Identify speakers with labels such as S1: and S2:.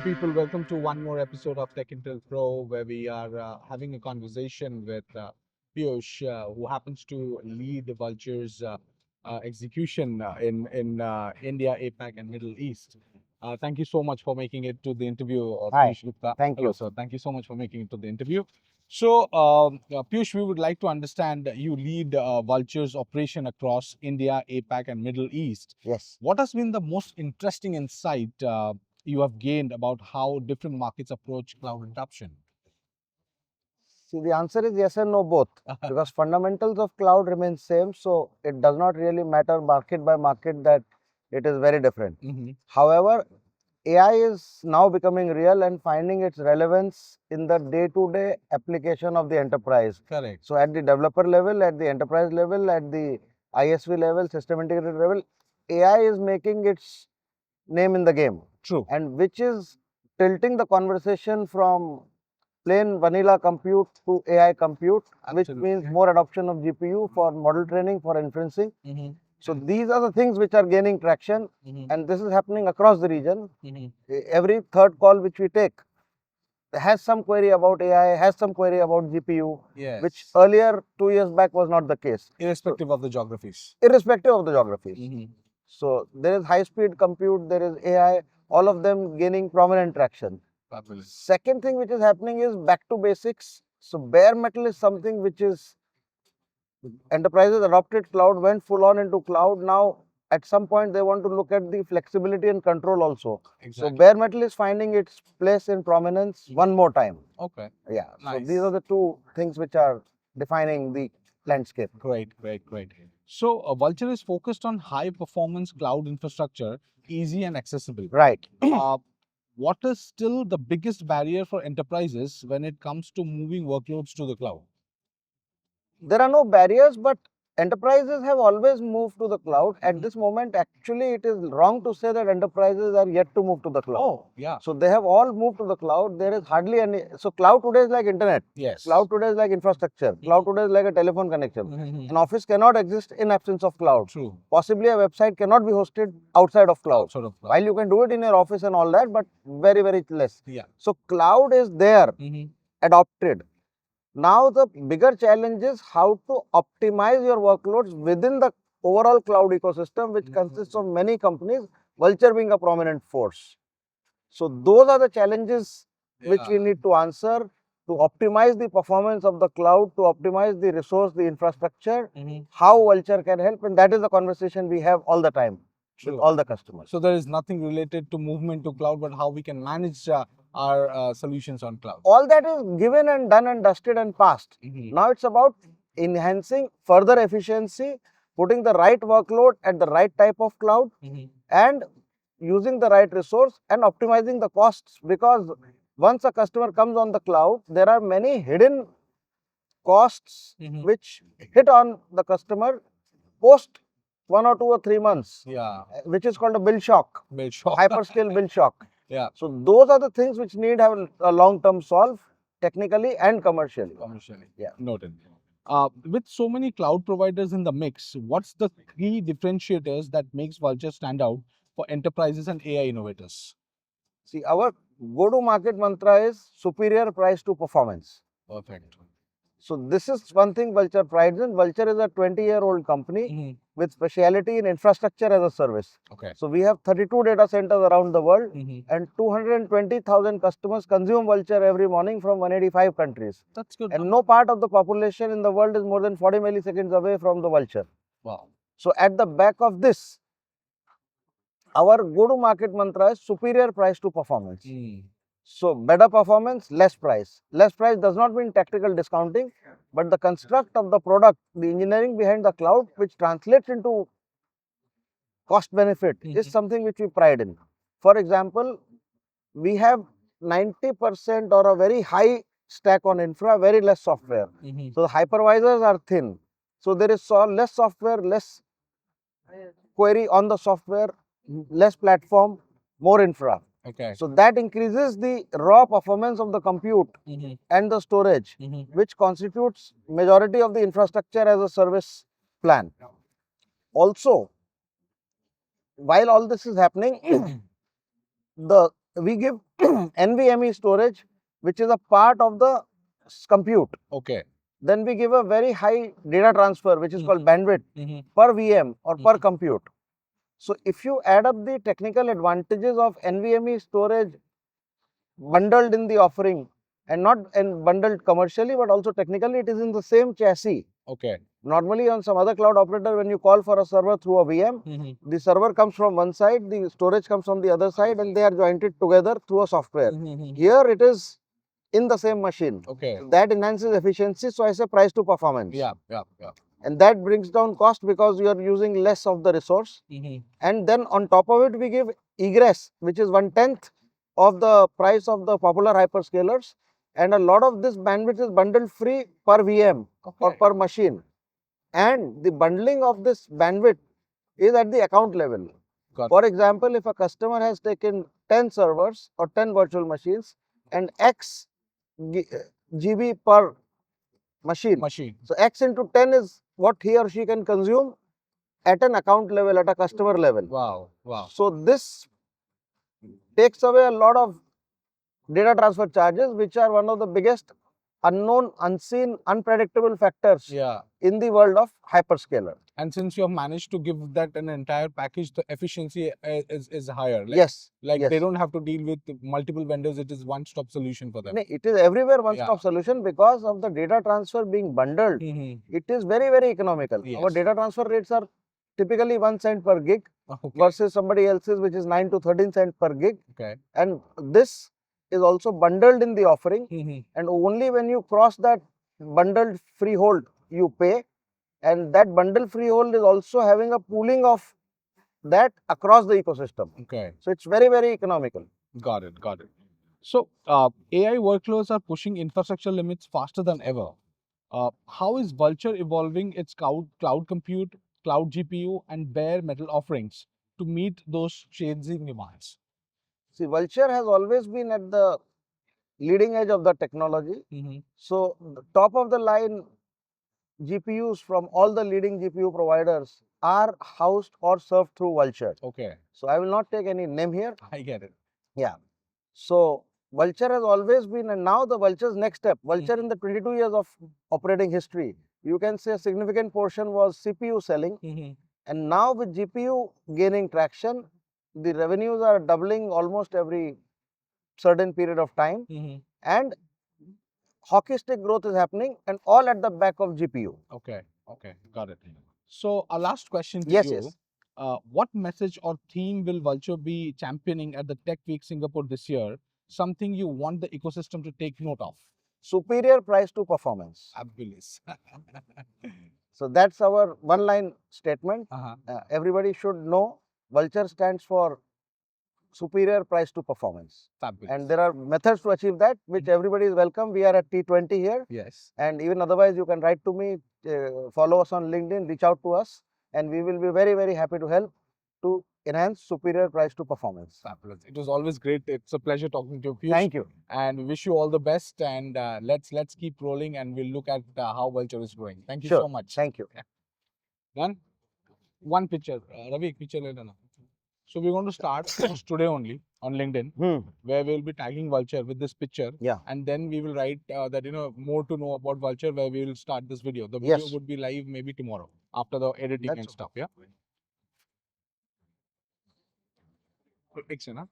S1: people. Welcome to one more episode of TechIntelPro, where we are having a conversation with Piyush, who happens to lead the Vultr's execution in India, APAC, and Middle East. Thank you so much for making it to the interview,
S2: Hi,
S1: Piyush Gupta.
S2: thank
S1: Hello,
S2: you.
S1: sir. Thank you so much for making it to the interview. So, Piyush, we would like to understand you lead Vulture's operation across India, APAC, and Middle East.
S2: Yes.
S1: What has been the most interesting insight you have gained about how different markets approach cloud adoption?
S2: See, the answer is yes and no both because fundamentals of cloud remain same. So it does not really matter market by market that it is very different. However, AI is now becoming real and finding its relevance in the day-to-day application of the enterprise.
S1: Correct.
S2: So at the developer level, at the enterprise level, at the ISV level, system integrator level, AI is making its name in the game.
S1: True.
S2: And which is tilting the conversation from plain vanilla compute to AI compute, which means more adoption of GPU for model training, for inferencing. So these are the things which are gaining traction, and this is happening across the region. Every third call which we take has some query about AI, has some query about GPU,
S1: Yes.
S2: which earlier 2 years back was not the case.
S1: Irrespective of the geographies.
S2: Irrespective of the geographies. So there is high speed compute, there is AI, all of them gaining prominent traction.
S1: Fabulous.
S2: Second thing which is happening is back to basics. So bare metal is something which is enterprises adopted cloud, went full on into cloud. Now at some point they want to look at the flexibility and control also.
S1: Exactly.
S2: So bare metal is finding its place in prominence one more time.
S1: Okay.
S2: Yeah.
S1: Nice.
S2: So these are the two things which are defining the landscape.
S1: Great. So Vulture is focused on high performance cloud infrastructure, easy and accessible.
S2: Right.
S1: What is still the biggest barrier for enterprises when it comes to moving workloads to the cloud?
S2: There are no barriers, but enterprises have always moved to the cloud. At this moment, actually, it is wrong to say that enterprises are yet to move to the cloud.
S1: Oh, yeah.
S2: So they have all moved to the cloud. There is hardly any. So cloud today is like internet.
S1: Yes.
S2: Cloud today is like infrastructure. Cloud today is like a telephone connection. An office cannot exist in absence of cloud.
S1: True.
S2: Possibly a website cannot be hosted outside of cloud.
S1: Outside of cloud.
S2: While you can do it in your office and all that, but very, very less.
S1: Yeah.
S2: So cloud is there, adopted. Now the bigger challenge is how to optimize your workloads within the overall cloud ecosystem, which consists of many companies, Vultr being a prominent force. So those are the challenges which we need to answer to optimize the performance of the cloud, to optimize the resource, the infrastructure, how Vultr can help, and that is the conversation we have all the time with all the customers.
S1: So there is nothing related to movement to cloud, but how we can manage our solutions on cloud.
S2: All that is given and done and dusted and passed. Now it's about enhancing further efficiency, putting the right workload at the right type of cloud, and using the right resource and optimizing the costs, because once a customer comes on the cloud, there are many hidden costs which hit on the customer post 1 or 2 or 3 months, which is called a bill shock, hyperscale bill shock.
S1: Yeah.
S2: So those are the things which need have a long-term solve, technically and commercially. Yeah.
S1: Noted. With so many cloud providers in the mix, what's the key differentiators that makes Vultr stand out for enterprises and AI innovators?
S2: See, our go-to-market mantra is superior price to performance.
S1: Perfect.
S2: So this is one thing Vultr prides in. Vultr is a 20-year-old company with speciality in infrastructure as a service.
S1: Okay.
S2: So we have 32 data centers around the world, and 220,000 customers consume Vultr every morning from 185 countries.
S1: That's good.
S2: And no part of the population in the world is more than 40 milliseconds away from the Vultr.
S1: Wow.
S2: So at the back of this, our go-to-market mantra is superior price to performance. So better performance, less price. Less price does not mean tactical discounting, but the construct of the product, the engineering behind the cloud, which translates into cost benefit, is something which we pride in. For example, we have 90% or a very high stack on infra, very less software. So the hypervisors are thin. So there is less software, less query on the software, less platform, more infra.
S1: Okay.
S2: So that increases the raw performance of the compute and the storage, which constitutes majority of the infrastructure as a service plan. Also, while all this is happening, we give NVMe storage, which is a part of the compute.
S1: Okay.
S2: Then we give a very high data transfer, which is called bandwidth per VM or per compute. So if you add up the technical advantages of NVMe storage bundled in the offering, and not bundled commercially, but also technically, it is in the same chassis.
S1: Okay.
S2: Normally on some other cloud operator, when you call for a server through a VM, the server comes from one side, the storage comes from the other side, and they are jointed together through a software. Here it is in the same machine.
S1: Okay.
S2: That enhances efficiency. So I say price to performance.
S1: Yeah.
S2: And that brings down cost because you are using less of the resource. And then on top of it, we give egress, which is 1/10 of the price of the popular hyperscalers. And a lot of this bandwidth is bundled free per VM or per machine. And the bundling of this bandwidth is at the account level. For example, if a customer has taken 10 servers or 10 virtual machines and X GB per machine. So X into 10 is what he or she can consume at an account level, at a customer level.
S1: Wow.
S2: So this takes away a lot of data transfer charges, which are one of the biggest unknown, unseen, unpredictable factors in the world of hyperscaler.
S1: And since you have managed to give that an entire package, the efficiency is higher.
S2: Yes.
S1: They don't have to deal with multiple vendors. It is one-stop solution for them.
S2: It is everywhere one-stop solution because of the data transfer being bundled. It is very, very economical. Our data transfer rates are typically 1 cent per gig versus somebody else's, which is 9 to 13 cents per gig. And this is also bundled in the offering. And only when you cross that bundled freehold, you pay. And that bundle freehold is also having a pooling of that across the ecosystem. So it's very, very economical.
S1: Got it. So AI workloads are pushing infrastructure limits faster than ever. How is Vultr evolving its cloud compute, cloud GPU, and bare metal offerings to meet those changing demands?
S2: See, Vultr has always been at the leading edge of the technology. So the top of the line GPUs from all the leading GPU providers are housed or served through Vultr. So I will not take any name here.
S1: I get it.
S2: Yeah. So Vultr has always been, and now the Vultr's next step. Vultr in the 22 years of operating history, you can say a significant portion was CPU selling. And now with GPU gaining traction, the revenues are doubling almost every certain period of time. And hockey stick growth is happening, and all at the back of GPU.
S1: Okay, got it. So, a last question to
S2: Yes.
S1: you. What message or theme will Vultr be championing at the Tech Week Singapore this year? Something you want the ecosystem to take note of?
S2: Superior price to performance.
S1: Fabulous.
S2: So that's our one-line statement. Everybody should know Vultr stands for superior price to performance.
S1: Fabulous.
S2: And there are methods to achieve that, which everybody is welcome. We are at T20 here.
S1: Yes.
S2: And even otherwise, you can write to me, follow us on LinkedIn, reach out to us, and we will be very, very happy to help to enhance superior price to performance.
S1: Fabulous. It was always great. It's a pleasure talking to you, Piyush.
S2: Thank you.
S1: And we wish you all the best. And let's keep rolling, and we'll look at how Vultr is growing. Thank you so much.
S2: Thank you.
S1: Done. One picture. Ravi, picture later now. So we're going to start today only on LinkedIn, where we'll be tagging Vultr with this picture. And then we will write that, more to know about Vultr, where we will start this video. The video would be live maybe tomorrow after the editing and stuff. Yeah. Excellent.